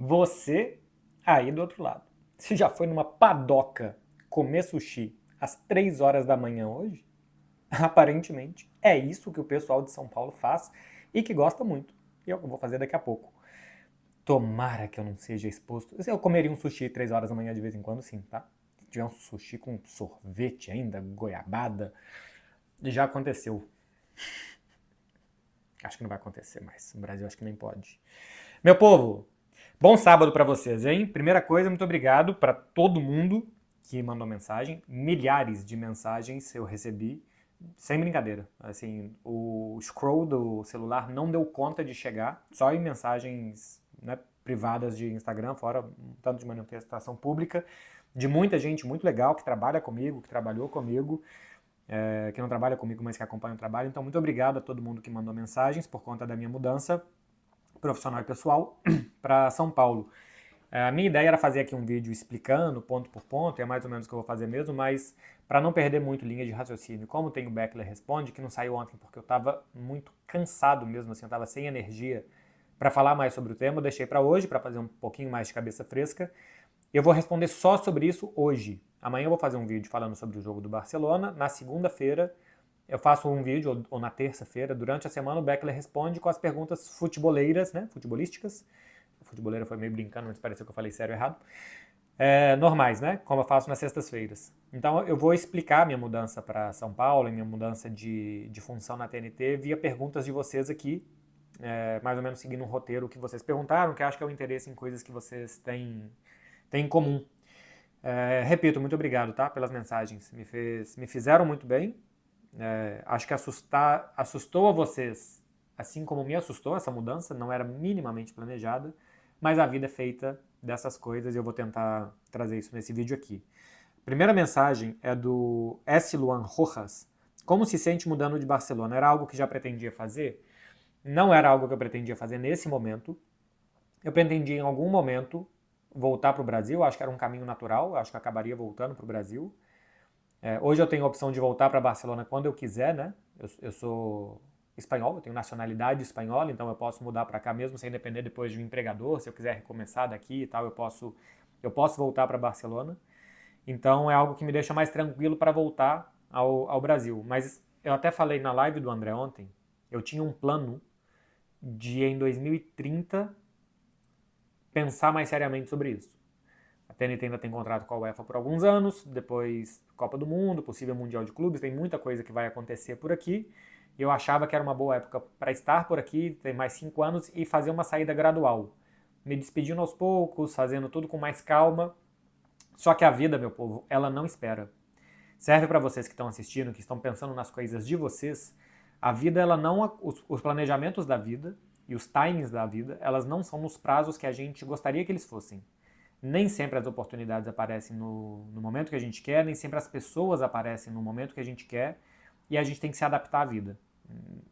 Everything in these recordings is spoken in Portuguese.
Você, aí do outro lado, você já foi numa padoca comer sushi às 3 horas da manhã hoje? Aparentemente, é isso que o pessoal de São Paulo faz e que gosta muito. E é o que eu vou fazer daqui a pouco. Tomara que eu não seja exposto. Eu comeria um sushi 3 horas da manhã de vez em quando, sim, tá? Se tiver um sushi com sorvete ainda, goiabada, já aconteceu. Acho que não vai acontecer mais. No Brasil acho que nem pode. Meu povo, bom sábado pra vocês, hein? Primeira coisa, muito obrigado pra todo mundo que mandou mensagem. Milhares de mensagens eu recebi, sem brincadeira. Assim, o scroll do celular não deu conta de chegar, só em mensagens, né, privadas de Instagram, fora um tanto de manifestação pública, de muita gente muito legal que trabalha comigo, que trabalhou comigo, que não trabalha comigo, mas que acompanha o trabalho. Então, muito obrigado a todo mundo que mandou mensagens por conta da minha mudança profissional e pessoal para São Paulo. A minha ideia era fazer aqui um vídeo explicando ponto por ponto, e é mais ou menos o que eu vou fazer mesmo, mas para não perder muito linha de raciocínio, como tem o Beckler Responde, que não saiu ontem porque eu estava muito cansado mesmo, assim, eu estava sem energia para falar mais sobre o tema, eu deixei para hoje, para fazer um pouquinho mais de cabeça fresca. Eu vou responder só sobre isso hoje. Amanhã eu vou fazer um vídeo falando sobre o jogo do Barcelona. Na segunda-feira eu faço um vídeo, ou na terça-feira, durante a semana o Beckler responde com as perguntas futeboleiras, né, futebolísticas. Futeboleira foi meio brincando, mas pareceu que eu falei sério errado. Normais, né, como eu faço nas sextas-feiras. Então eu vou explicar minha mudança para São Paulo e minha mudança de função na TNT via perguntas de vocês aqui, mais ou menos seguindo um roteiro que vocês perguntaram, que acho que é o interesse em coisas que vocês têm em comum. Repito, muito obrigado, tá, pelas mensagens. Me fizeram muito bem. Acho que assustou a vocês, assim como me assustou essa mudança, não era minimamente planejada, mas a vida é feita dessas coisas e eu vou tentar trazer isso nesse vídeo aqui. Primeira mensagem é do S. Luan Rojas. Como se sente mudando de Barcelona? Era algo que já pretendia fazer? Não era algo que eu pretendia fazer nesse momento. Eu pretendia em algum momento voltar para o Brasil, acho que era um caminho natural, acho que eu acabaria voltando para o Brasil. Hoje eu tenho a opção de voltar para Barcelona quando eu quiser, né? Eu sou espanhol, eu tenho nacionalidade espanhola, então eu posso mudar para cá mesmo sem depender depois de um empregador. Se eu quiser recomeçar daqui e tal, eu posso voltar para Barcelona. Então é algo que me deixa mais tranquilo para voltar ao Brasil. Mas eu até falei na live do André ontem, eu tinha um plano de em 2030 pensar mais seriamente sobre isso. A TNT ainda tem contrato com a UEFA por alguns anos, depois Copa do Mundo, possível Mundial de Clubes, tem muita coisa que vai acontecer por aqui. E eu achava que era uma boa época para estar por aqui, ter mais 5 anos e fazer uma saída gradual. Me despedindo aos poucos, fazendo tudo com mais calma. Só que a vida, meu povo, ela não espera. Serve para vocês que estão assistindo, que estão pensando nas coisas de vocês. A vida, ela não, os planejamentos da vida e os timings da vida, elas não são nos prazos que a gente gostaria que eles fossem. Nem sempre as oportunidades aparecem no momento que a gente quer, nem sempre as pessoas aparecem no momento que a gente quer, e a gente tem que se adaptar à vida.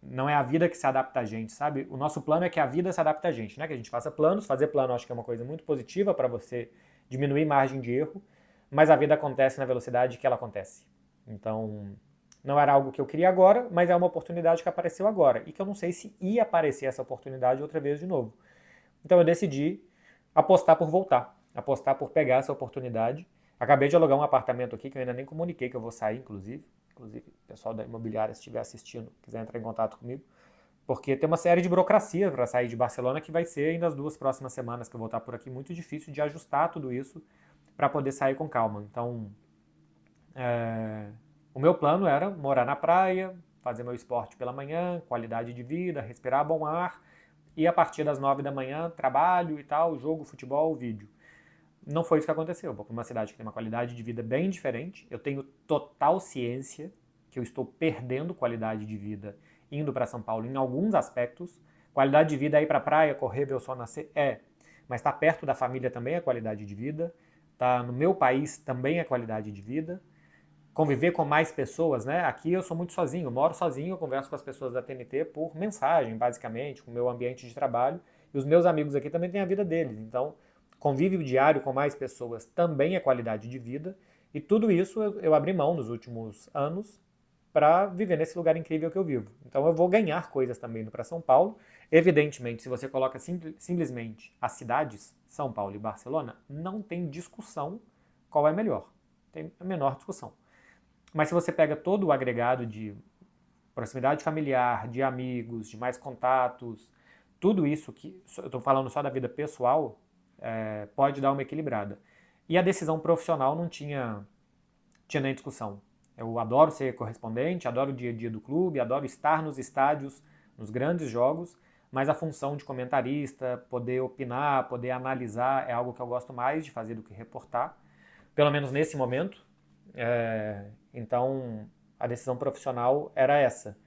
Não é a vida que se adapta a gente, sabe? O nosso plano é que a vida se adapte a gente, né? Que a gente faça planos. Fazer plano acho que é uma coisa muito positiva para você diminuir margem de erro, mas a vida acontece na velocidade que ela acontece. Então, não era algo que eu queria agora, mas é uma oportunidade que apareceu agora e que eu não sei se ia aparecer essa oportunidade outra vez de novo. Então eu decidi apostar por voltar, apostar por pegar essa oportunidade. Acabei de alugar um apartamento aqui que eu ainda nem comuniquei que eu vou sair, inclusive. Inclusive, o pessoal da imobiliária, se estiver assistindo, quiser entrar em contato comigo. Porque tem uma série de burocracia para sair de Barcelona que vai ser ainda as 2 próximas semanas que eu vou estar por aqui. Muito difícil de ajustar tudo isso para poder sair com calma. Então, o meu plano era morar na praia, fazer meu esporte pela manhã, qualidade de vida, respirar bom ar, e a partir das 9 da manhã, trabalho e tal, jogo, futebol, vídeo. Não foi isso que aconteceu. Eu vou para uma cidade que tem uma qualidade de vida bem diferente. Eu tenho total ciência que eu estou perdendo qualidade de vida indo para São Paulo em alguns aspectos. Qualidade de vida é ir para a praia, correr, ver o sol nascer? Mas estar perto da família também é qualidade de vida. Estar no meu país também é qualidade de vida. Conviver com mais pessoas, né? Aqui eu sou muito sozinho, eu moro sozinho, eu converso com as pessoas da TNT por mensagem, basicamente, com o meu ambiente de trabalho. E os meus amigos aqui também têm a vida deles. Então, convívio diário com mais pessoas também é qualidade de vida. E tudo isso eu abri mão nos últimos anos para viver nesse lugar incrível que eu vivo. Então eu vou ganhar coisas também indo para São Paulo. Evidentemente, se você coloca simplesmente as cidades, São Paulo e Barcelona, não tem discussão qual é melhor. Tem a menor discussão. Mas se você pega todo o agregado de proximidade familiar, de amigos, de mais contatos, tudo isso que eu estou falando só da vida pessoal, pode dar uma equilibrada. E a decisão profissional não tinha nem discussão. Eu adoro ser correspondente, adoro o dia a dia do clube, adoro estar nos estádios, nos grandes jogos, mas a função de comentarista, poder opinar, poder analisar, é algo que eu gosto mais de fazer do que reportar, pelo menos nesse momento. Então, a decisão profissional era essa.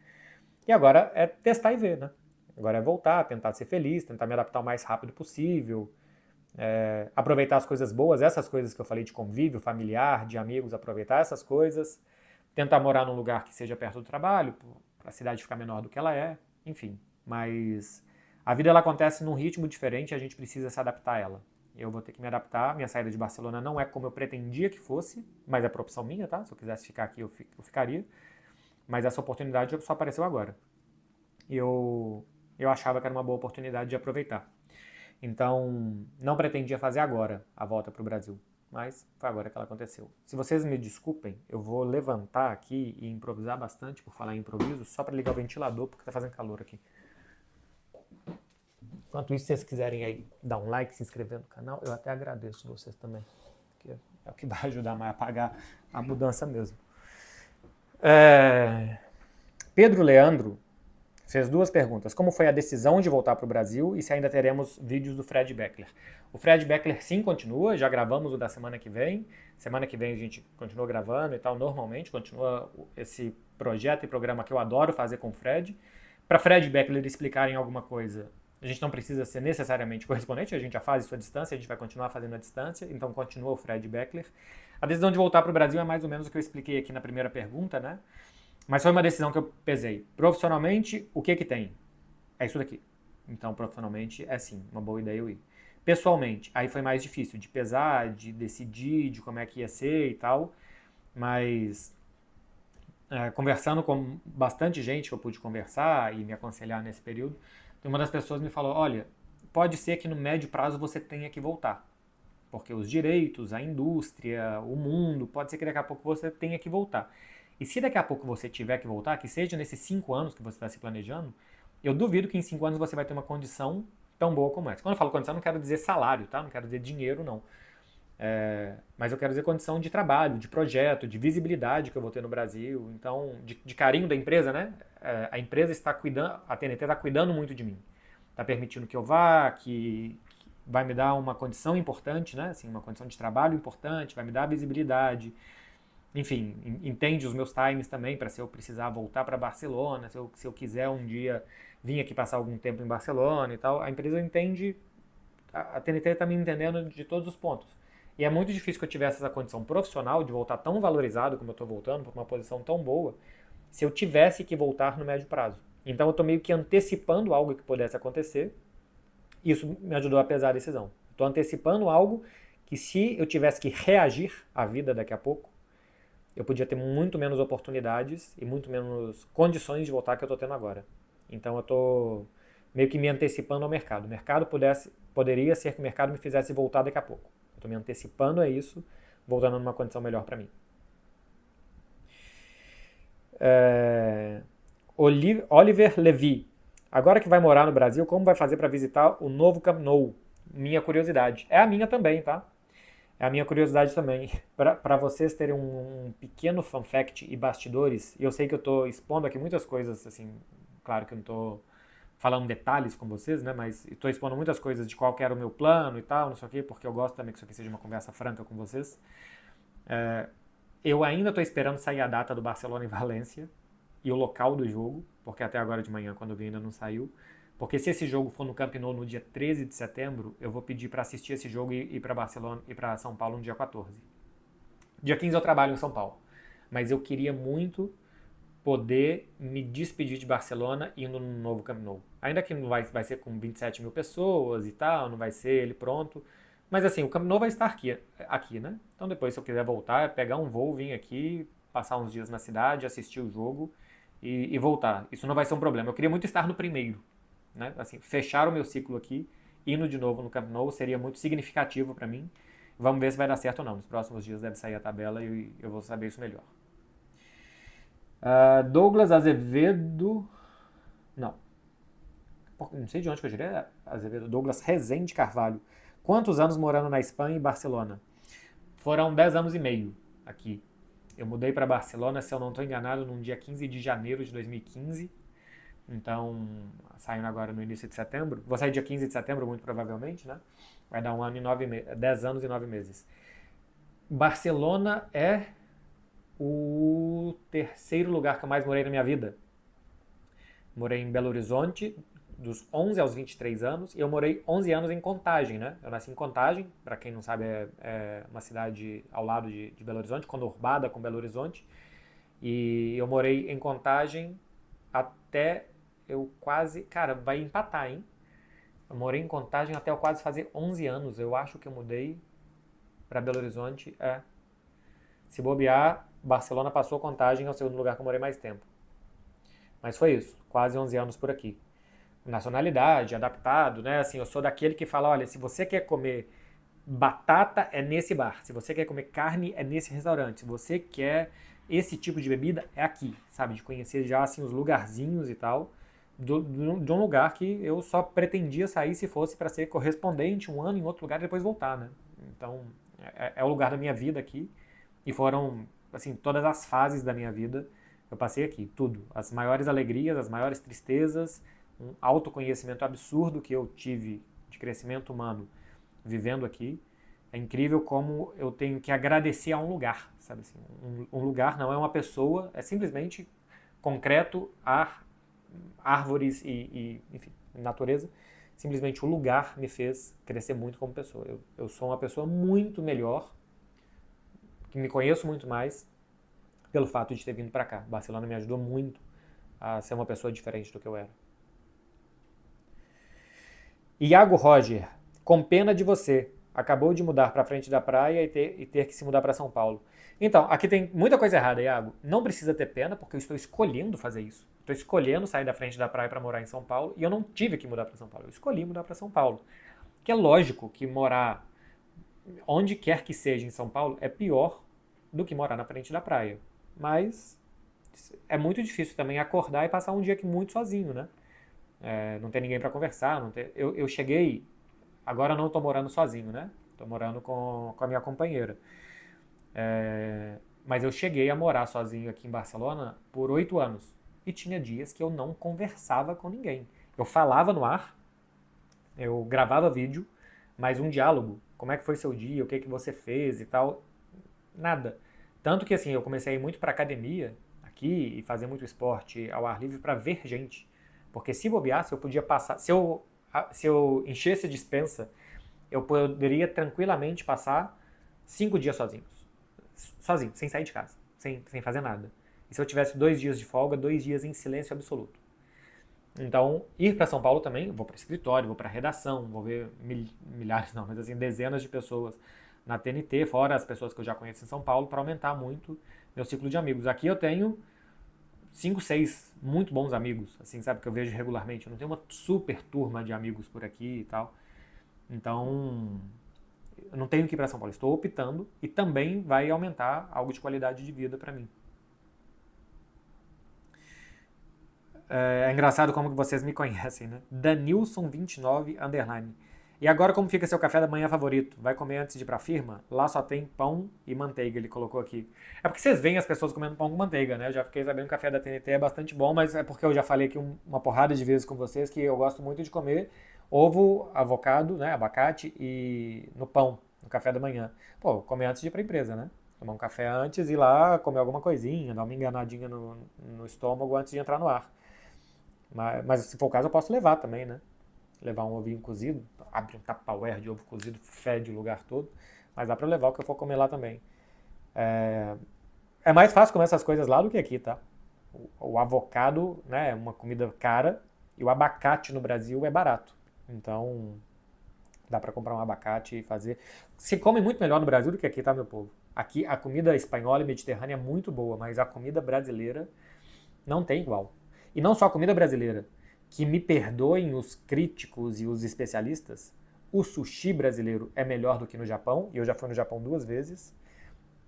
E agora é testar e ver, né? Agora é voltar, tentar ser feliz, tentar me adaptar o mais rápido possível, aproveitar as coisas boas, essas coisas que eu falei de convívio familiar, de amigos, aproveitar essas coisas, tentar morar num lugar que seja perto do trabalho, para a cidade ficar menor do que ela é, enfim. Mas a vida ela acontece num ritmo diferente e a gente precisa se adaptar a ela. Eu vou ter que me adaptar, minha saída de Barcelona não é como eu pretendia que fosse, mas é por opção minha, tá? Se eu quisesse ficar aqui, eu ficaria. Mas essa oportunidade só apareceu agora. Eu achava que era uma boa oportunidade de aproveitar. Então, não pretendia fazer agora a volta para o Brasil, mas foi agora que ela aconteceu. Se vocês me desculpem, eu vou levantar aqui e improvisar bastante, por falar em improviso, só para ligar o ventilador, porque está fazendo calor aqui. Enquanto isso, se vocês quiserem aí dar um like, se inscrever no canal, eu até agradeço vocês também, que é o que vai ajudar mais a pagar a mudança mesmo. Pedro Leandro fez duas perguntas. Como foi a decisão de voltar para o Brasil e se ainda teremos vídeos do Fred Beckler? O Fred Beckler sim continua, já gravamos o da semana que vem. Semana que vem a gente continua gravando e tal, normalmente. Continua esse projeto e programa que eu adoro fazer com o Fred. Para Fred Beckler explicarem alguma coisa, a gente não precisa ser necessariamente correspondente, a gente já faz isso à distância, a gente vai continuar fazendo à distância, então continua o Fred Beckler. A decisão de voltar para o Brasil é mais ou menos o que eu expliquei aqui na primeira pergunta, né? Mas foi uma decisão que eu pesei. Profissionalmente, o que tem? É isso daqui. Então, profissionalmente, é sim, uma boa ideia eu ir. Pessoalmente, aí foi mais difícil de pesar, de decidir, de como é que ia ser e tal. Mas, conversando com bastante gente que eu pude conversar e me aconselhar nesse período, uma das pessoas me falou, olha, pode ser que no médio prazo você tenha que voltar. Porque os direitos, a indústria, o mundo, pode ser que daqui a pouco você tenha que voltar. E se daqui a pouco você tiver que voltar, que seja nesses 5 anos que você está se planejando, eu duvido que em 5 anos você vai ter uma condição tão boa como essa. Quando eu falo condição, não quero dizer salário, tá? Não quero dizer dinheiro, não. Mas eu quero dizer condição de trabalho, de projeto, de visibilidade que eu vou ter no Brasil. Então, de carinho da empresa, né? A empresa está cuidando, a TNT está cuidando muito de mim. Está permitindo que eu vá, que vai me dar uma condição importante, né? Assim, uma condição de trabalho importante, vai me dar visibilidade. Enfim, entende os meus times também para se eu precisar voltar para Barcelona, se eu quiser um dia vir aqui passar algum tempo em Barcelona e tal. A empresa entende, a TNT está me entendendo de todos os pontos. E é muito difícil que eu tivesse essa condição profissional de voltar tão valorizado como eu estou voltando, para uma posição tão boa, se eu tivesse que voltar no médio prazo. Então eu estou meio que antecipando algo que pudesse acontecer. Isso me ajudou a pesar a decisão. Estou antecipando algo que se eu tivesse que reagir à vida daqui a pouco, eu podia ter muito menos oportunidades e muito menos condições de voltar que eu estou tendo agora. Então eu estou meio que me antecipando ao mercado. O mercado poderia ser que o mercado me fizesse voltar daqui a pouco. Eu estou me antecipando a isso, voltando numa condição melhor para mim. Oliver Levy. Agora que vai morar no Brasil, como vai fazer para visitar o novo Camp Nou? Minha curiosidade. É a minha também, tá? É a minha curiosidade também. Para vocês terem um pequeno fun fact e bastidores, e eu sei que eu estou expondo aqui muitas coisas, assim, claro que eu não estou falando detalhes com vocês, né, mas estou expondo muitas coisas de qual que era o meu plano e tal, não sei o quê, porque eu gosto também que isso aqui seja uma conversa franca com vocês. Eu ainda estou esperando sair a data do Barcelona e Valência e o local do jogo, porque até agora de manhã, quando eu vi, ainda não saiu. Porque se esse jogo for no Camp Nou no dia 13 de setembro, eu vou pedir para assistir esse jogo e ir para Barcelona e para São Paulo no dia 14. Dia 15 eu trabalho em São Paulo, mas eu queria muito poder me despedir de Barcelona indo no novo Camp Nou. Ainda que não vai ser com 27 mil pessoas e tal, não vai ser ele pronto, mas assim, o Camp Nou vai estar aqui, né? Então depois, se eu quiser voltar, pegar um voo, vir aqui, passar uns dias na cidade, assistir o jogo e voltar. Isso não vai ser um problema. Eu queria muito estar no primeiro. né? Assim, fechar o meu ciclo aqui, indo de novo no Camp Nou, seria muito significativo para mim. Vamos ver se vai dar certo ou não. Nos próximos dias deve sair a tabela e eu vou saber isso melhor. Douglas Azevedo... Não. Não sei de onde que eu tirei Azevedo. Douglas Rezende Carvalho. Quantos anos morando na Espanha e Barcelona? Foram 10 anos e meio aqui. Eu mudei para Barcelona, se eu não estou enganado, num dia 15 de janeiro de 2015. Então, saindo agora no início de setembro. Vou sair dia 15 de setembro, muito provavelmente, né? Vai dar 10 anos e 9 meses. Barcelona é o terceiro lugar que eu mais morei na minha vida. Morei em Belo Horizonte, dos 11 aos 23 anos, e eu morei 11 anos em Contagem, né? Eu nasci em Contagem, para quem não sabe, é uma cidade ao lado de Belo Horizonte, conurbada com Belo Horizonte. E eu morei em Contagem até eu quase... Cara, vai empatar, hein? Eu morei em Contagem até eu quase fazer 11 anos. Eu acho que eu mudei para Belo Horizonte. Se bobear, Barcelona passou Contagem, é o segundo lugar que eu morei mais tempo. Mas foi isso, quase 11 anos por aqui. Nacionalidade, adaptado, né? Assim, eu sou daquele que fala, olha, se você quer comer batata, é nesse bar. Se você quer comer carne, é nesse restaurante. Se você quer esse tipo de bebida, é aqui, sabe? De conhecer já, assim, os lugarzinhos e tal, de um lugar que eu só pretendia sair se fosse para ser correspondente um ano em outro lugar e depois voltar, né? Então, é o lugar da minha vida aqui. E foram, assim, todas as fases da minha vida eu passei aqui, tudo. As maiores alegrias, as maiores tristezas, um autoconhecimento absurdo que eu tive de crescimento humano vivendo aqui. É incrível como eu tenho que agradecer a um lugar, sabe assim? Um lugar não é uma pessoa, é simplesmente concreto, ar, árvores enfim, natureza. Simplesmente o lugar me fez crescer muito como pessoa. Eu sou uma pessoa muito melhor, que me conheço muito mais pelo fato de ter vindo para cá. Barcelona me ajudou muito a ser uma pessoa diferente do que eu era. Iago Roger, com pena de você, acabou de mudar para frente da praia e ter que se mudar para São Paulo. Então, aqui tem muita coisa errada, Iago. Não precisa ter pena, porque eu estou escolhendo fazer isso. Estou escolhendo sair da frente da praia para morar em São Paulo e eu não tive que mudar para São Paulo. Eu escolhi mudar para São Paulo. Que é lógico que morar onde quer que seja em São Paulo é pior do que morar na frente da praia. Mas é muito difícil também acordar e passar um dia aqui muito sozinho, né? Não ter ninguém para conversar. Eu cheguei... Agora não estou morando sozinho, né? Estou morando com a minha companheira. Mas eu cheguei a morar sozinho aqui em Barcelona por 8 anos. E tinha dias que eu não conversava com ninguém. Eu falava no ar, eu gravava vídeo, mas um diálogo. Como é que foi seu dia? O que você fez e tal? Nada. Tanto que assim, eu comecei a ir muito para academia aqui e fazer muito esporte ao ar livre para ver gente. Porque se bobeasse, eu podia passar... Se eu enchesse a despensa, eu poderia tranquilamente passar 5 dias sozinho, sem sair de casa, sem fazer nada. E se eu tivesse 2 dias de folga, 2 dias em silêncio absoluto. Então, ir para São Paulo também, vou para escritório, vou para redação, vou ver milhares não, mas assim, dezenas de pessoas na TNT, fora as pessoas que eu já conheço em São Paulo, para aumentar muito meu ciclo de amigos. Aqui eu tenho 5, 6 muito bons amigos, assim, sabe, que eu vejo regularmente. Eu não tenho uma super turma de amigos por aqui e tal. Então, eu não tenho que ir para São Paulo. Estou optando e também vai aumentar algo de qualidade de vida para mim. É engraçado como que vocês me conhecem, né? Danilson29 _. E agora como fica seu café da manhã favorito? Vai comer antes de ir pra firma? Lá só tem pão e manteiga, ele colocou aqui. É porque vocês veem as pessoas comendo pão com manteiga, né? Eu já fiquei sabendo que o café da TNT é bastante bom, mas é porque eu já falei aqui uma porrada de vezes com vocês que eu gosto muito de comer ovo, avocado, né? Abacate e no pão, no café da manhã. Pô, comer antes de ir pra empresa, né? Tomar um café antes e ir lá comer alguma coisinha, dar uma enganadinha no estômago antes de entrar no ar. Mas se for o caso, eu posso levar também, né? Levar um ovinho cozido, abre um tupperware de ovo cozido, fede o lugar todo, mas dá pra levar o que eu for comer lá também. É mais fácil comer essas coisas lá do que aqui, tá? O avocado, né, é uma comida cara e o abacate no Brasil é barato. Então, dá pra comprar um abacate e fazer. Se come muito melhor no Brasil do que aqui, tá, meu povo? Aqui a comida espanhola e mediterrânea é muito boa, mas a comida brasileira não tem igual. E não só a comida brasileira, que me perdoem os críticos e os especialistas, o sushi brasileiro é melhor do que no Japão, e eu já fui no Japão 2 vezes.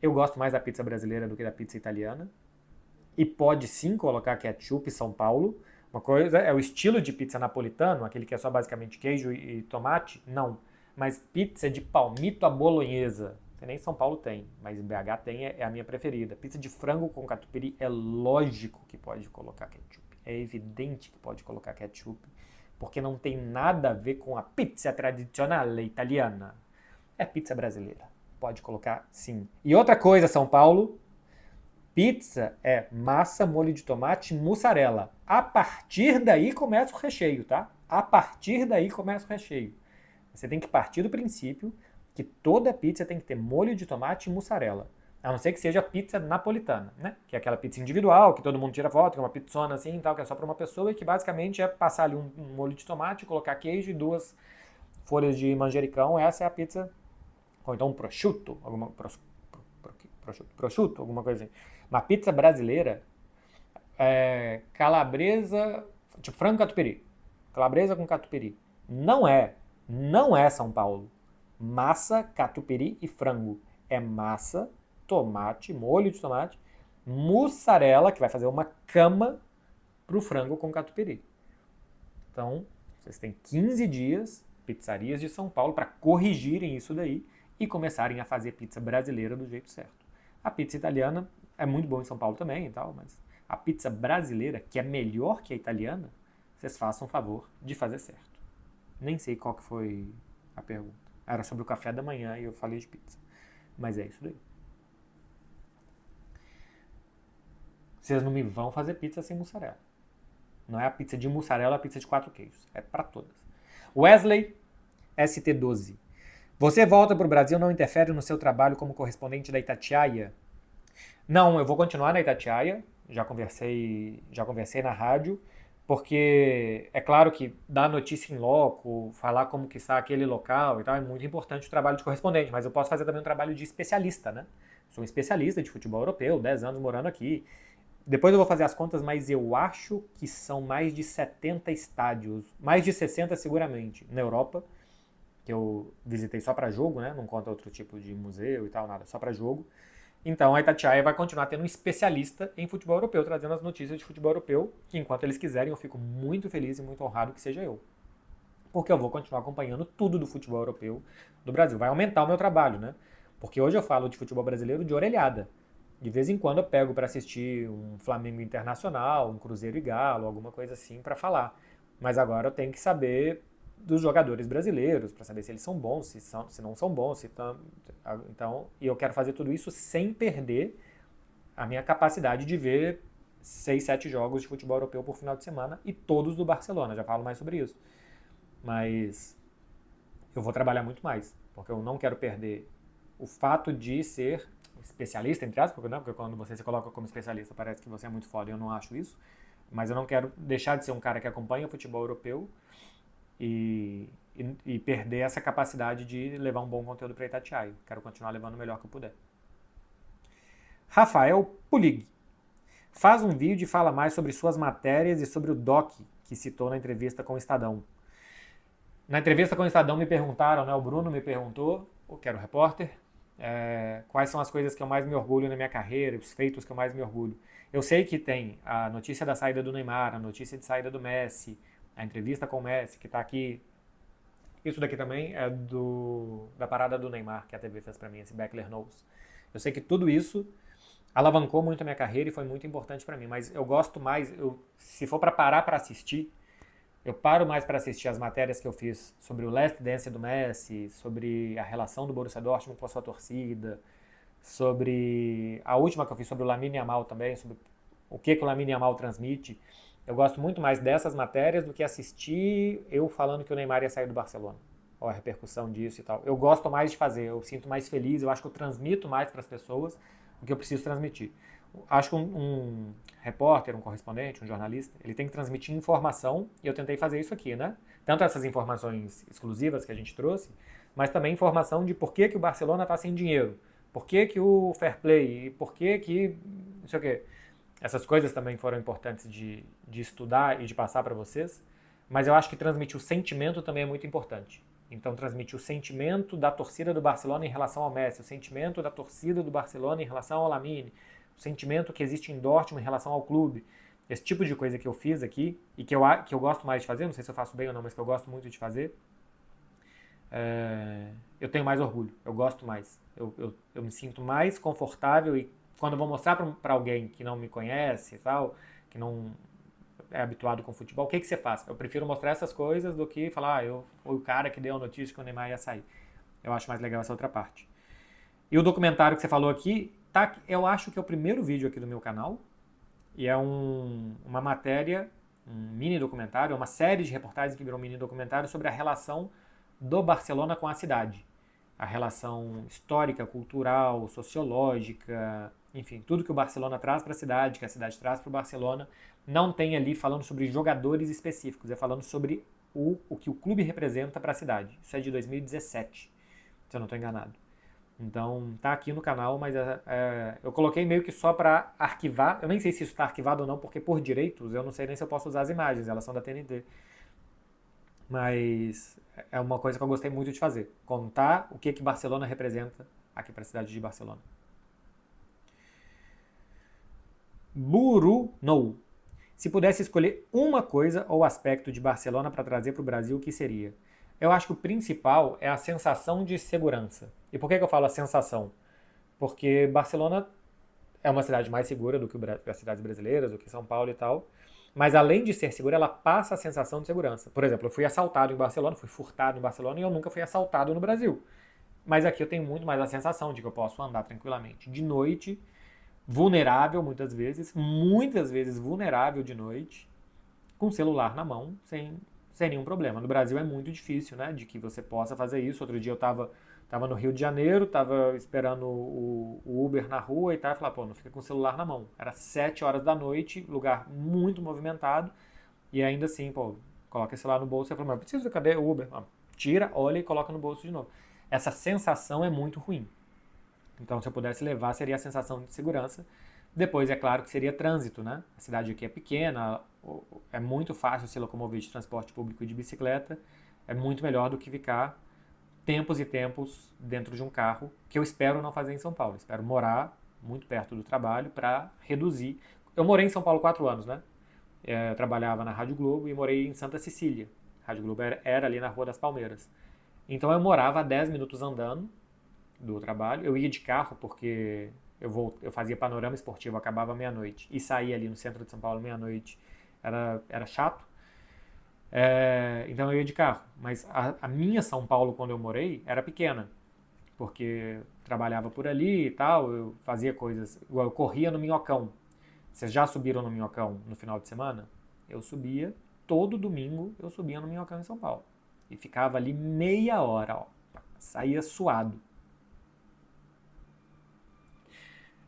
Eu gosto mais da pizza brasileira do que da pizza italiana. E pode sim colocar ketchup São Paulo. Uma coisa é o estilo de pizza napolitano, aquele que é só basicamente queijo e tomate. Não. Mas pizza de palmito à bolonhesa, que nem São Paulo tem, mas em BH tem, é a minha preferida. Pizza de frango com catupiry é lógico que pode colocar ketchup. É evidente que pode colocar ketchup, porque não tem nada a ver com a pizza tradicional italiana. É pizza brasileira. Pode colocar sim. E outra coisa, São Paulo, pizza é massa, molho de tomate, mussarela. A partir daí começa o recheio, tá? A partir daí começa o recheio. Você tem que partir do princípio que toda pizza tem que ter molho de tomate e mussarela. A não ser que seja pizza napolitana, né? Que é aquela pizza individual, que todo mundo tira foto, que é uma pizzona assim e tal, que é só para uma pessoa e que basicamente é passar ali um molho de tomate, colocar queijo e 2 folhas de manjericão. Essa é a pizza. Ou então um prosciutto, prosciutto, alguma coisa assim. Uma pizza brasileira é calabresa, tipo frango catupiry. Calabresa com catupiry. Não é São Paulo. Massa, catupiry e frango. É massa, tomate, molho de tomate, mussarela, que vai fazer uma cama pro frango com catupiry. Então, vocês têm 15 dias, pizzarias de São Paulo, para corrigirem isso daí e começarem a fazer pizza brasileira do jeito certo. A pizza italiana é muito boa em São Paulo também e tal, mas a pizza brasileira, que é melhor que a italiana, vocês façam o favor de fazer certo. Nem sei qual que foi a pergunta. Era sobre o café da manhã e eu falei de pizza. Mas é isso daí. Vocês não me vão fazer pizza sem mussarela. Não é a pizza de mussarela, é a pizza de 4 queijos. É para todas. Wesley, ST12. Você volta para o Brasil, não interfere no seu trabalho como correspondente da Itatiaia? Não, eu vou continuar na Itatiaia. Já conversei na rádio. Porque é claro que dar notícia em loco, falar como que está aquele local e tal, é muito importante o trabalho de correspondente, mas eu posso fazer também um trabalho de especialista, né? Sou um especialista de futebol europeu, 10 anos morando aqui. Depois eu vou fazer as contas, mas eu acho que são mais de 70 estádios, mais de 60 seguramente, na Europa, que eu visitei só para jogo, né? Não conta outro tipo de museu e tal, nada, só para jogo. Então a Itatiaia vai continuar tendo um especialista em futebol europeu, trazendo as notícias de futebol europeu, que enquanto eles quiserem eu fico muito feliz e muito honrado que seja eu. Porque eu vou continuar acompanhando tudo do futebol europeu do Brasil. Vai aumentar o meu trabalho, né? Porque hoje eu falo de futebol brasileiro de orelhada. De vez em quando eu pego para assistir um Flamengo Internacional, um Cruzeiro e Galo, alguma coisa assim para falar. Mas agora eu tenho que saber dos jogadores brasileiros, para saber se eles são bons, se não são bons, então, e eu quero fazer tudo isso sem perder a minha capacidade de ver 6, 7 jogos de futebol europeu por final de semana e todos do Barcelona, já falo mais sobre isso. Mas eu vou trabalhar muito mais, porque eu não quero perder o fato de ser especialista, entre aspas, porque quando você se coloca como especialista parece que você é muito foda e eu não acho isso, mas eu não quero deixar de ser um cara que acompanha o futebol europeu e perder essa capacidade de levar um bom conteúdo para Itatiaia. Quero continuar levando o melhor que eu puder. Rafael Pulig. Faz um vídeo e fala mais sobre suas matérias e sobre o doc que citou na entrevista com o Estadão. Na entrevista com o Estadão me perguntaram, né, o Bruno me perguntou, que era o repórter, quais são as coisas que eu mais me orgulho na minha carreira, os feitos que eu mais me orgulho. Eu sei que tem a notícia da saída do Neymar, a notícia de saída do Messi, a entrevista com o Messi, que está aqui. Isso daqui também é da parada do Neymar, que a TV fez para mim, esse Beckler Knows. Eu sei que tudo isso alavancou muito a minha carreira e foi muito importante para mim, mas eu gosto mais, se for para parar para assistir, eu paro mais para assistir as matérias que eu fiz sobre o Last Dance do Messi, sobre a relação do Borussia Dortmund com a sua torcida, sobre a última que eu fiz sobre o Lamine Yamal também, sobre o que o Lamine Yamal transmite. Eu gosto muito mais dessas matérias do que assistir eu falando que o Neymar ia sair do Barcelona, ou a repercussão disso e tal. Eu gosto mais de fazer, eu sinto mais feliz, eu acho que eu transmito mais para as pessoas o que eu preciso transmitir. Acho que um repórter, um correspondente, um jornalista, ele tem que transmitir informação, e eu tentei fazer isso aqui, né? Tanto essas informações exclusivas que a gente trouxe, mas também informação de por que o Barcelona está sem dinheiro, por que o fair play, por que não sei o quê. Essas coisas também foram importantes de estudar e de passar para vocês, mas eu acho que transmitir o sentimento também é muito importante. Então, transmitir o sentimento da torcida do Barcelona em relação ao Messi, o sentimento da torcida do Barcelona em relação ao Lamine, o sentimento que existe em Dortmund em relação ao clube. Esse tipo de coisa que eu fiz aqui e que eu gosto mais de fazer, não sei se eu faço bem ou não, mas que eu gosto muito de fazer, eu tenho mais orgulho, eu gosto mais. Eu me sinto mais confortável e quando eu vou mostrar para alguém que não me conhece e tal, que não é habituado com futebol, o que você faz? Eu prefiro mostrar essas coisas do que falar, eu fui o cara que deu a notícia que o Neymar ia sair. Eu acho mais legal essa outra parte. E o documentário que você falou aqui, eu acho que é o primeiro vídeo aqui do meu canal, e é uma matéria, um mini documentário, uma série de reportagens que virou um mini documentário sobre a relação do Barcelona com a cidade. A relação histórica, cultural, sociológica, enfim, tudo que o Barcelona traz para a cidade, que a cidade traz para o Barcelona, não tem ali falando sobre jogadores específicos, é falando sobre o que o clube representa para a cidade. Isso é de 2017, se eu não estou enganado. Então, tá aqui no canal, mas eu coloquei meio que só para arquivar. Eu nem sei se isso está arquivado ou não, porque por direitos eu não sei nem se eu posso usar as imagens, elas são da TNT. Mas é uma coisa que eu gostei muito de fazer. Contar o que Barcelona representa aqui para a cidade de Barcelona. Bruno. Se pudesse escolher uma coisa ou aspecto de Barcelona para trazer para o Brasil, o que seria? Eu acho que o principal é a sensação de segurança. E por que eu falo a sensação? Porque Barcelona é uma cidade mais segura do que as cidades brasileiras, do que São Paulo e tal. Mas além de ser segura, ela passa a sensação de segurança. Por exemplo, eu fui assaltado em Barcelona, fui furtado em Barcelona e eu nunca fui assaltado no Brasil. Mas aqui eu tenho muito mais a sensação de que eu posso andar tranquilamente de noite, vulnerável muitas vezes vulnerável de noite, com o celular na mão, sem nenhum problema. No Brasil é muito difícil, né, de que você possa fazer isso. Outro dia eu tava no Rio de Janeiro, tava esperando o Uber na rua e tal, e falei, pô, não fica com o celular na mão. Era 7 horas da noite, lugar muito movimentado, e ainda assim, pô, coloca esse celular no bolso e fala, mas preciso, cadê o Uber? Tira, olha e coloca no bolso de novo. Essa sensação é muito ruim. Então, se eu pudesse levar, seria a sensação de segurança. Depois, é claro que seria trânsito, né? A cidade aqui é pequena, é muito fácil se locomover de transporte público e de bicicleta. É muito melhor do que ficar tempos e tempos dentro de um carro, que eu espero não fazer em São Paulo. Espero morar muito perto do trabalho para reduzir. Eu morei em São Paulo 4 anos, né? Eu trabalhava na Rádio Globo e morei em Santa Cecília. A Rádio Globo era ali na Rua das Palmeiras. Então eu morava a 10 minutos andando do trabalho. Eu ia de carro porque eu fazia panorama esportivo, acabava meia-noite. E saía ali no centro de São Paulo meia-noite. Era chato. Então eu ia de carro. Mas a minha São Paulo, quando eu morei, era pequena. Porque trabalhava por ali e tal, eu fazia coisas. Igual eu corria no Minhocão. Vocês já subiram no Minhocão no final de semana? Eu subia, todo domingo eu subia no Minhocão em São Paulo. E ficava ali meia hora, ó. Saía suado.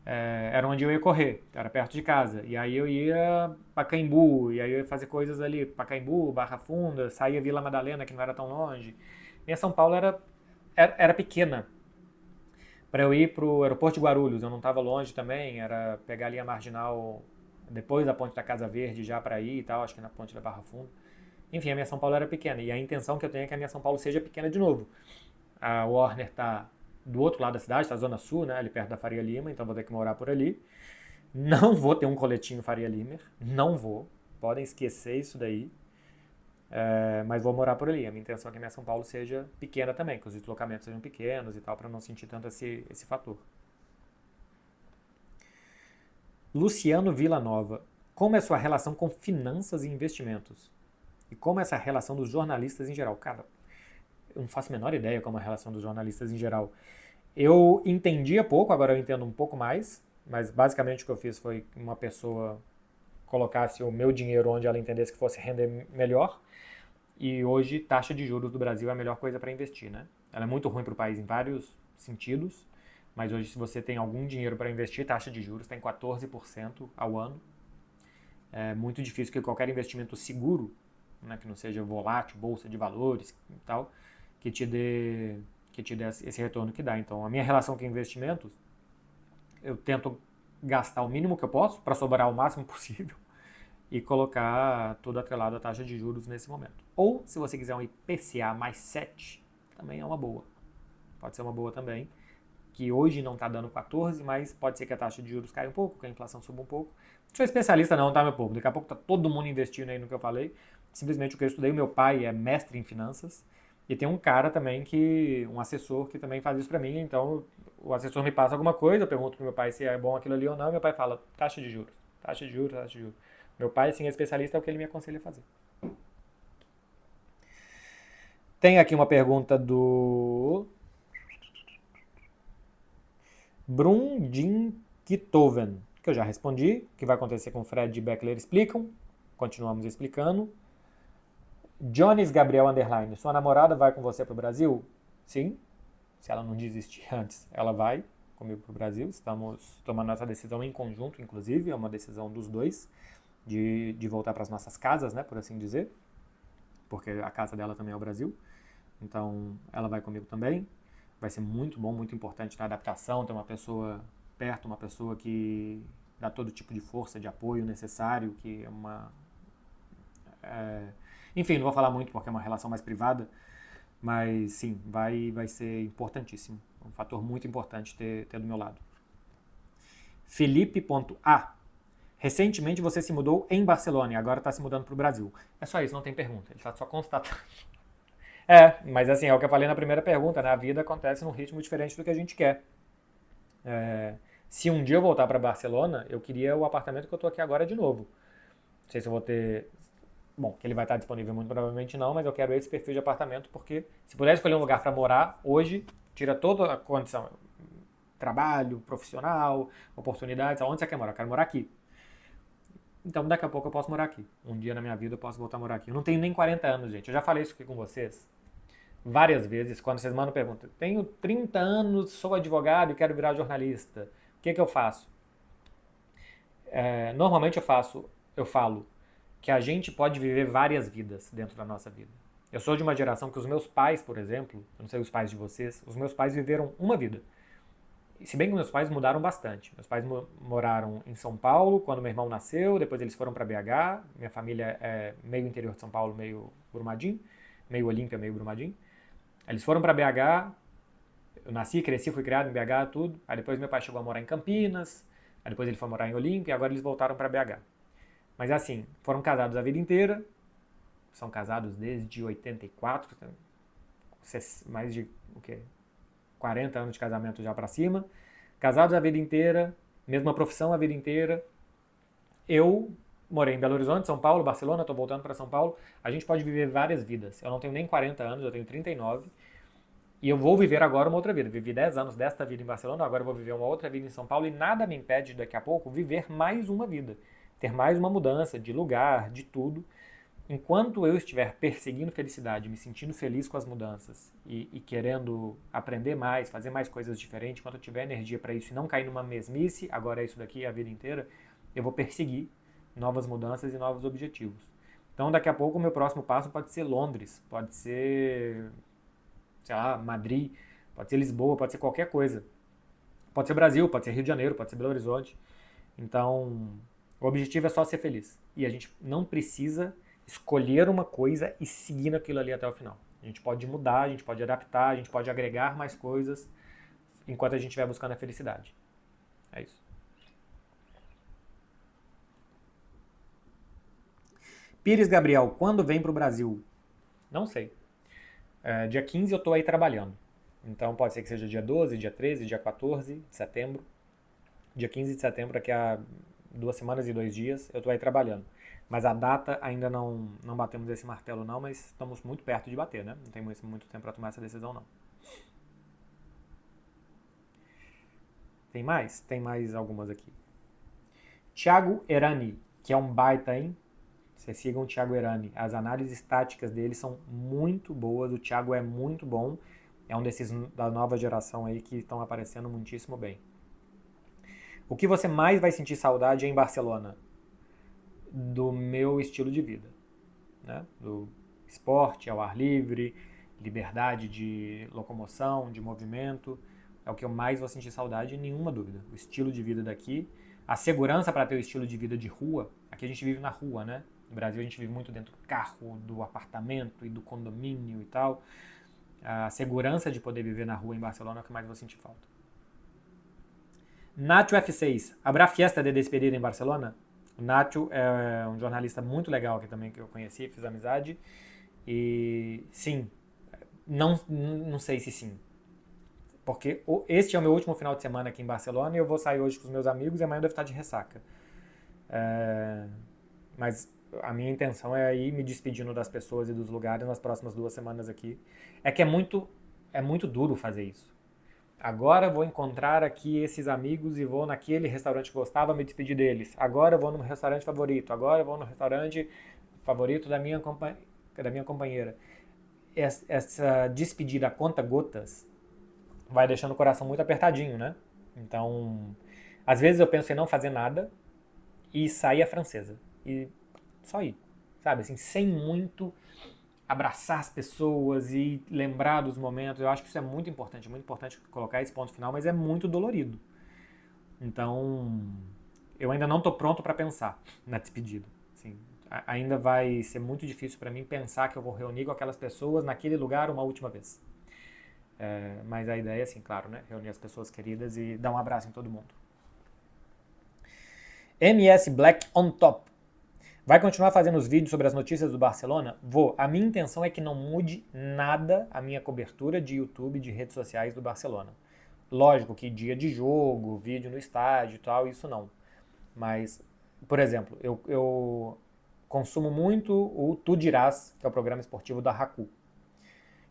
Era onde eu ia correr, era perto de casa. E aí eu ia para Pacaembu, e aí eu ia fazer coisas ali, Pacaembu, Barra Funda, saía Vila Madalena, que não era tão longe. Minha São Paulo era pequena. Para eu ir pro aeroporto de Guarulhos, eu não estava longe também, era pegar ali a Marginal depois da Ponte da Casa Verde já para ir e tal, acho que na Ponte da Barra Funda. Enfim, a minha São Paulo era pequena, e a intenção que eu tenho é que a minha São Paulo seja pequena de novo. A Warner tá do outro lado da cidade, tá Zona Sul, né, ali perto da Faria Lima, então vou ter que morar por ali. Não vou ter um coletinho Faria Limer, não vou, podem esquecer isso daí. Mas vou morar por ali. A minha intenção é que a minha São Paulo seja pequena também, que os deslocamentos sejam pequenos e tal, para não sentir tanto esse fator. Luciano Villanova, como é a sua relação com finanças e investimentos? E como é essa relação dos jornalistas em geral? Cara, eu não faço a menor ideia como é a relação dos jornalistas em geral. Eu entendia pouco, agora eu entendo um pouco mais, mas basicamente o que eu fiz foi que uma pessoa colocasse o meu dinheiro onde ela entendesse que fosse render melhor. E hoje, taxa de juros do Brasil é a melhor coisa para investir, né? Ela é muito ruim para o país em vários sentidos, mas hoje, se você tem algum dinheiro para investir, taxa de juros está em 14% ao ano. É muito difícil que qualquer investimento seguro, né, que não seja volátil, bolsa de valores e tal, que te dê esse retorno que dá. Então, a minha relação com investimentos, eu tento gastar o mínimo que eu posso para sobrar o máximo possível. e colocar tudo atrelado à taxa de juros nesse momento. Ou, se você quiser um IPCA mais 7, também é uma boa. Pode ser uma boa também, que hoje não está dando 14, mas pode ser que a taxa de juros caia um pouco, que a inflação suba um pouco. Não sou especialista não, tá, meu povo? Daqui a pouco tá todo mundo investindo aí no que eu falei. Simplesmente o que eu estudei, o meu pai é mestre em finanças, e tem um cara também um assessor que também faz isso para mim, então o assessor me passa alguma coisa, eu pergunto pro meu pai se é bom aquilo ali ou não, e meu pai fala, taxa de juros, taxa de juros, taxa de juros. Meu pai, sim, é especialista, é o que ele me aconselha a fazer. Tem aqui uma pergunta do Brundinkitoven, que eu já respondi. O que vai acontecer com o Fred e Beckler explicam. Continuamos explicando. Jones Gabriel Underline, sua namorada vai com você para o Brasil? Sim, se ela não desistir antes, ela vai comigo para o Brasil. Estamos tomando essa decisão em conjunto, inclusive, é uma decisão dos dois, de voltar para as nossas casas, né, por assim dizer, porque a casa dela também é o Brasil. Então, ela vai comigo também. Vai ser muito bom, muito importante na adaptação, ter uma pessoa perto, uma pessoa que dá todo tipo de força, de apoio necessário, que é uma... Enfim, não vou falar muito porque é uma relação mais privada, mas sim, vai ser importantíssimo. Um fator muito importante ter do meu lado. Felipe.a. Recentemente você se mudou em Barcelona e agora está se mudando para o Brasil. É só isso, não tem pergunta. Ele está só constatando. Mas assim, é o que eu falei na primeira pergunta, né? A vida acontece num ritmo diferente do que a gente quer. Se um dia eu voltar para Barcelona, eu queria o apartamento que eu tô aqui agora de novo. Não sei se eu vou ter... Bom, que ele vai estar disponível muito provavelmente não, mas eu quero esse perfil de apartamento porque se puder escolher um lugar para morar, hoje, tira toda a condição. Trabalho, profissional, oportunidades, aonde você quer morar? Eu quero morar aqui. Então daqui a pouco eu posso morar aqui. Um dia na minha vida eu posso voltar a morar aqui. Eu não tenho nem 40 anos, gente. Eu já falei isso aqui com vocês várias vezes, quando vocês mandam pergunta. Tenho 30 anos, sou advogado e quero virar jornalista. O que eu faço? Normalmente eu falo que a gente pode viver várias vidas dentro da nossa vida. Eu sou de uma geração que os meus pais, por exemplo, eu não sei os pais de vocês, os meus pais viveram uma vida. Se bem que meus pais mudaram bastante. Meus pais moraram em São Paulo quando meu irmão nasceu, depois eles foram para BH. Minha família é meio interior de São Paulo, meio Brumadinho, meio Olímpia, meio Brumadinho. Eles foram para BH, eu nasci, cresci, fui criado em BH, tudo. Aí depois meu pai chegou a morar em Campinas, aí depois ele foi morar em Olímpia e agora eles voltaram para BH. Mas assim, foram casados a vida inteira, são casados desde 84, mais de o quê? 40 anos de casamento já para cima, casados a vida inteira, mesma profissão a vida inteira. Eu morei em Belo Horizonte, São Paulo, Barcelona, estou voltando para São Paulo. A gente pode viver várias vidas. Eu não tenho nem 40 anos, eu tenho 39. E eu vou viver agora uma outra vida. Vivi 10 anos desta vida em Barcelona, agora eu vou viver uma outra vida em São Paulo e nada me impede daqui a pouco viver mais uma vida. Ter mais uma mudança de lugar, de tudo. Enquanto eu estiver perseguindo felicidade, me sentindo feliz com as mudanças e querendo aprender mais, fazer mais coisas diferentes, enquanto eu tiver energia para isso e não cair numa mesmice, agora é isso daqui a vida inteira, eu vou perseguir novas mudanças e novos objetivos. Então, daqui a pouco, o meu próximo passo pode ser Londres, pode ser, sei lá, Madrid, pode ser Lisboa, pode ser qualquer coisa. Pode ser Brasil, pode ser Rio de Janeiro, pode ser Belo Horizonte. Então, o objetivo é só ser feliz. E a gente não precisa escolher uma coisa e seguir naquilo ali até o final. A gente pode mudar, a gente pode adaptar, a gente pode agregar mais coisas enquanto a gente estiver buscando a felicidade. É isso. Pires Gabriel, quando vem para o Brasil? Não sei. Dia 15 eu estou aí trabalhando. Então pode ser que seja dia 12, dia 13, dia 14 de setembro. Dia 15 de setembro, daqui a 2 semanas e 2 dias, eu estou aí trabalhando. Mas a data ainda não batemos esse martelo não, mas estamos muito perto de bater, né? Não tem muito tempo para tomar essa decisão não. Tem mais? Tem mais algumas aqui. Thiago Erani, que é um baita, hein? Vocês sigam o Thiago Erani. As análises táticas dele são muito boas. O Thiago é muito bom. É um desses da nova geração aí que estão aparecendo muitíssimo bem. O que você mais vai sentir saudade em Barcelona? Do meu estilo de vida, né? Do esporte ao ar livre, liberdade de locomoção, de movimento. É o que eu mais vou sentir saudade, nenhuma dúvida. O estilo de vida daqui, a segurança para ter o estilo de vida de rua. Aqui a gente vive na rua, né? No Brasil a gente vive muito dentro do carro, do apartamento e do condomínio e tal. A segurança de poder viver na rua em Barcelona é o que mais vou sentir falta. Nacho F6, habrá fiesta de despedida em Barcelona? O Nacho é um jornalista muito legal aqui também que eu conheci, fiz amizade. E sim, não sei se sim. Porque este é o meu último final de semana aqui em Barcelona e eu vou sair hoje com os meus amigos e amanhã eu devo estar de ressaca. Mas a minha intenção é ir me despedindo das pessoas e dos lugares nas próximas 2 semanas aqui. É que é muito duro fazer isso. Agora vou encontrar aqui esses amigos e vou naquele restaurante que gostava me despedir deles. Agora eu vou no restaurante favorito. Agora eu vou no restaurante favorito da minha companheira. Essa despedida a conta gotas vai deixando o coração muito apertadinho, né? Então, às vezes eu penso em não fazer nada e sair a francesa. E só ir, sabe? Assim, sem muito abraçar as pessoas e lembrar dos momentos. Eu acho que isso é muito importante colocar esse ponto final, mas é muito dolorido. Então, eu ainda não estou pronto para pensar na despedida. Assim, ainda vai ser muito difícil para mim pensar que eu vou reunir com aquelas pessoas naquele lugar uma última vez. Mas a ideia é, assim, claro, né? Reunir as pessoas queridas e dar um abraço em todo mundo. MS Black on Top. Vai continuar fazendo os vídeos sobre as notícias do Barcelona? Vou. A minha intenção é que não mude nada a minha cobertura de YouTube, de redes sociais do Barcelona. Lógico que dia de jogo, vídeo no estádio e tal, isso não. Mas, por exemplo, eu consumo muito o Tu Dirás, que é o programa esportivo da Raku,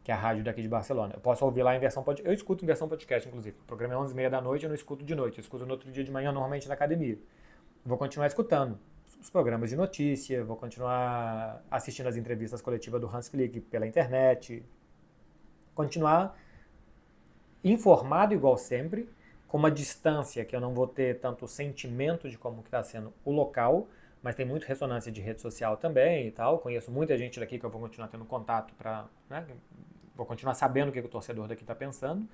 que é a rádio daqui de Barcelona. Eu posso ouvir lá em versão podcast. Eu escuto em versão podcast, inclusive. O programa é 11h30 da noite, eu não escuto de noite. Eu escuto no outro dia de manhã, normalmente na academia. Vou continuar escutando os programas de notícia, vou continuar assistindo as entrevistas coletivas do Hans Flick pela internet, continuar informado igual sempre, com uma distância que eu não vou ter tanto sentimento de como está sendo o local, mas tem muita ressonância de rede social também e tal. Conheço muita gente daqui que eu vou continuar tendo contato para, né, vou continuar sabendo o que o torcedor daqui está pensando.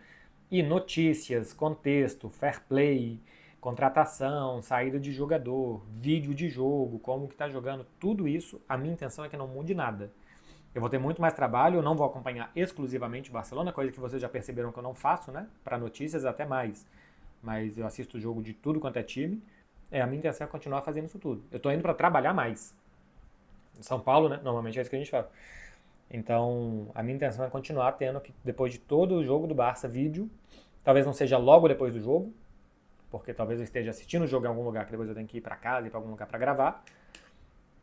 E notícias, contexto, fair play, contratação, saída de jogador, vídeo de jogo, como que está jogando, tudo isso, a minha intenção é que não mude nada. Eu vou ter muito mais trabalho, eu não vou acompanhar exclusivamente o Barcelona, coisa que vocês já perceberam que eu não faço, né? Para notícias até mais. Mas eu assisto o jogo de tudo quanto é time. A minha intenção é continuar fazendo isso tudo. Eu estou indo para trabalhar mais. Em São Paulo, né? Normalmente é isso que a gente faz. Então, a minha intenção é continuar tendo, que depois de todo o jogo do Barça, vídeo. Talvez não seja logo depois do jogo, porque talvez eu esteja assistindo o jogo em algum lugar que depois eu tenho que ir para casa, ir para algum lugar para gravar.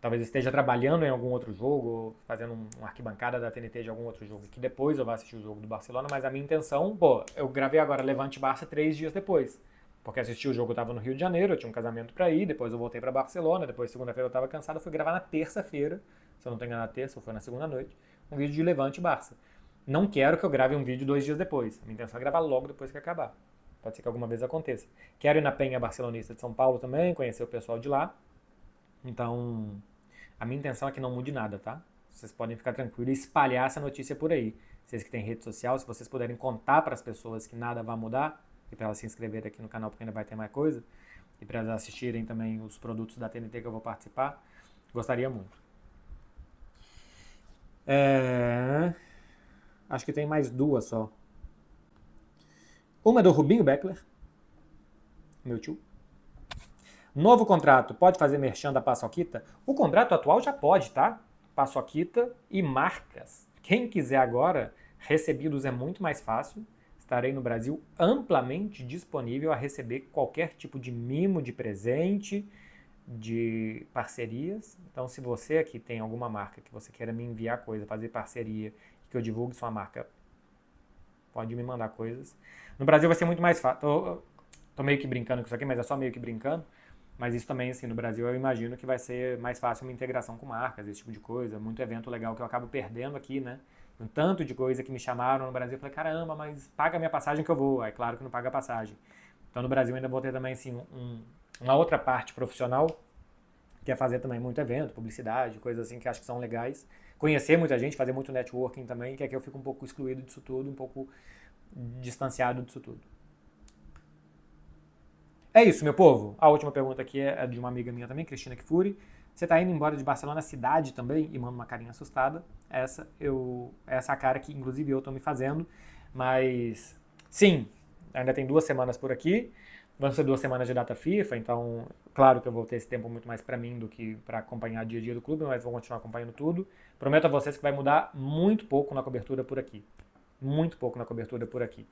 Talvez eu esteja trabalhando em algum outro jogo, ou fazendo uma arquibancada da TNT de algum outro jogo, que depois eu vou assistir o jogo do Barcelona, mas a minha intenção, eu gravei agora Levante Barça 3 dias depois, porque assisti o jogo, eu estava no Rio de Janeiro, eu tinha um casamento para ir, depois eu voltei para Barcelona, depois segunda-feira eu estava cansado, eu fui gravar na terça-feira, se eu não tenho na terça, ou foi na segunda noite, um vídeo de Levante Barça. Não quero que eu grave um vídeo 2 dias depois, a minha intenção é gravar logo depois que acabar. Pode ser que alguma vez aconteça. Quero ir na Penha Barcelonista de São Paulo também, conhecer o pessoal de lá. Então, a minha intenção é que não mude nada, tá? Vocês podem ficar tranquilos e espalhar essa notícia por aí. Vocês que têm rede social, se vocês puderem contar para as pessoas que nada vai mudar, e para elas se inscreverem aqui no canal porque ainda vai ter mais coisa, e para elas assistirem também os produtos da TNT que eu vou participar, gostaria muito. Acho que tem mais 2 só. Uma é do Rubinho Beckler, meu tio. Novo contrato, pode fazer merchan da Paçoquita? O contrato atual já pode, tá? Paçoquita e marcas. Quem quiser agora, recebidos é muito mais fácil. Estarei no Brasil amplamente disponível a receber qualquer tipo de mimo, de presente, de parcerias. Então, se você aqui tem alguma marca que você queira me enviar coisa, fazer parceria, que eu divulgue sua marca, pode me mandar coisas. No Brasil vai ser muito mais fácil. Tô meio que brincando com isso aqui, mas é só meio que brincando. Mas isso também, assim, no Brasil eu imagino que vai ser mais fácil uma integração com marcas, esse tipo de coisa. Muito evento legal que eu acabo perdendo aqui, né? Um tanto de coisa que me chamaram no Brasil. Eu falei, caramba, mas paga a minha passagem que eu vou. Aí, claro que não paga a passagem. Então, no Brasil ainda vou ter também, assim, uma outra parte profissional, que é fazer também muito evento, publicidade, coisas assim que acho que são legais. Conhecer muita gente, fazer muito networking também, que aqui eu fico um pouco excluído disso tudo, um pouco distanciado disso tudo. É isso, meu povo. A última pergunta aqui é de uma amiga minha também, Cristina Kfouri. Você tá indo embora de Barcelona cidade também? E manda uma carinha assustada. Essa é a cara que, inclusive, eu tô me fazendo. Mas, sim, ainda tem 2 semanas por aqui. Vão ser 2 semanas de data FIFA, então, claro que eu vou ter esse tempo muito mais pra mim do que pra acompanhar o dia a dia do clube, mas vou continuar acompanhando tudo. Prometo a vocês que vai mudar muito pouco na cobertura por aqui. Muito pouco na cobertura por aqui.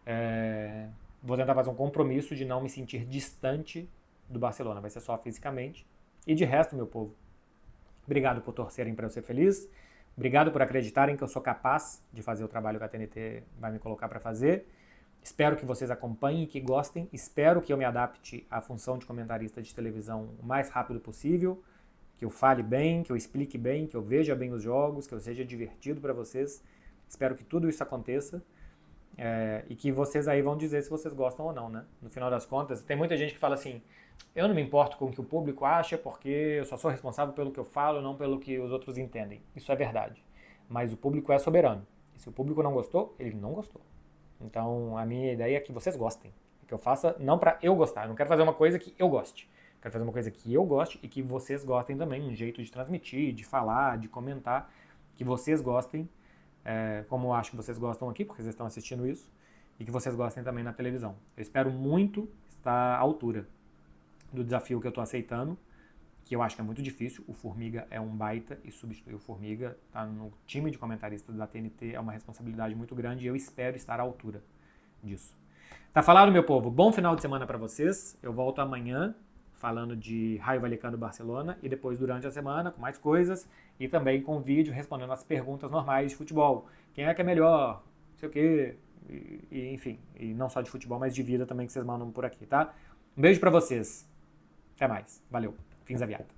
É, Vou tentar fazer um compromisso de não me sentir distante do Barcelona. Vai ser só fisicamente. E de resto, meu povo, obrigado por torcerem para eu ser feliz. Obrigado por acreditarem que eu sou capaz de fazer o trabalho que a TNT vai me colocar para fazer. Espero que vocês acompanhem e que gostem. Espero que eu me adapte à função de comentarista de televisão o mais rápido possível. Que eu fale bem, que eu explique bem, que eu veja bem os jogos, que eu seja divertido para vocês. Espero que tudo isso aconteça. E que vocês aí vão dizer se vocês gostam ou não, né? No final das contas, tem muita gente que fala assim, eu não me importo com o que o público acha porque eu só sou responsável pelo que eu falo, não pelo que os outros entendem. Isso é verdade. Mas o público é soberano. E se o público não gostou, ele não gostou. Então, a minha ideia é que vocês gostem. Que eu faça não pra eu gostar. Eu não quero fazer uma coisa que eu goste. Eu quero fazer uma coisa que eu goste e que vocês gostem também. Um jeito de transmitir, de falar, de comentar. Que vocês gostem, como eu acho que vocês gostam aqui, porque vocês estão assistindo isso, e que vocês gostem também na televisão. Eu espero muito estar à altura do desafio que eu estou aceitando, que eu acho que é muito difícil. O Formiga é um baita e substituir o Formiga, tá no time de comentaristas da TNT, é uma responsabilidade muito grande e eu espero estar à altura disso. Tá falado, meu povo? Bom final de semana para vocês. Eu volto amanhã falando de Raio Vallecano Barcelona e depois durante a semana com mais coisas e também com vídeo respondendo as perguntas normais de futebol. Quem é que é melhor? Não sei o quê. Enfim, e não só de futebol, mas de vida também que vocês mandam por aqui, tá? Um beijo para vocês. Até mais. Valeu. Fins aviados.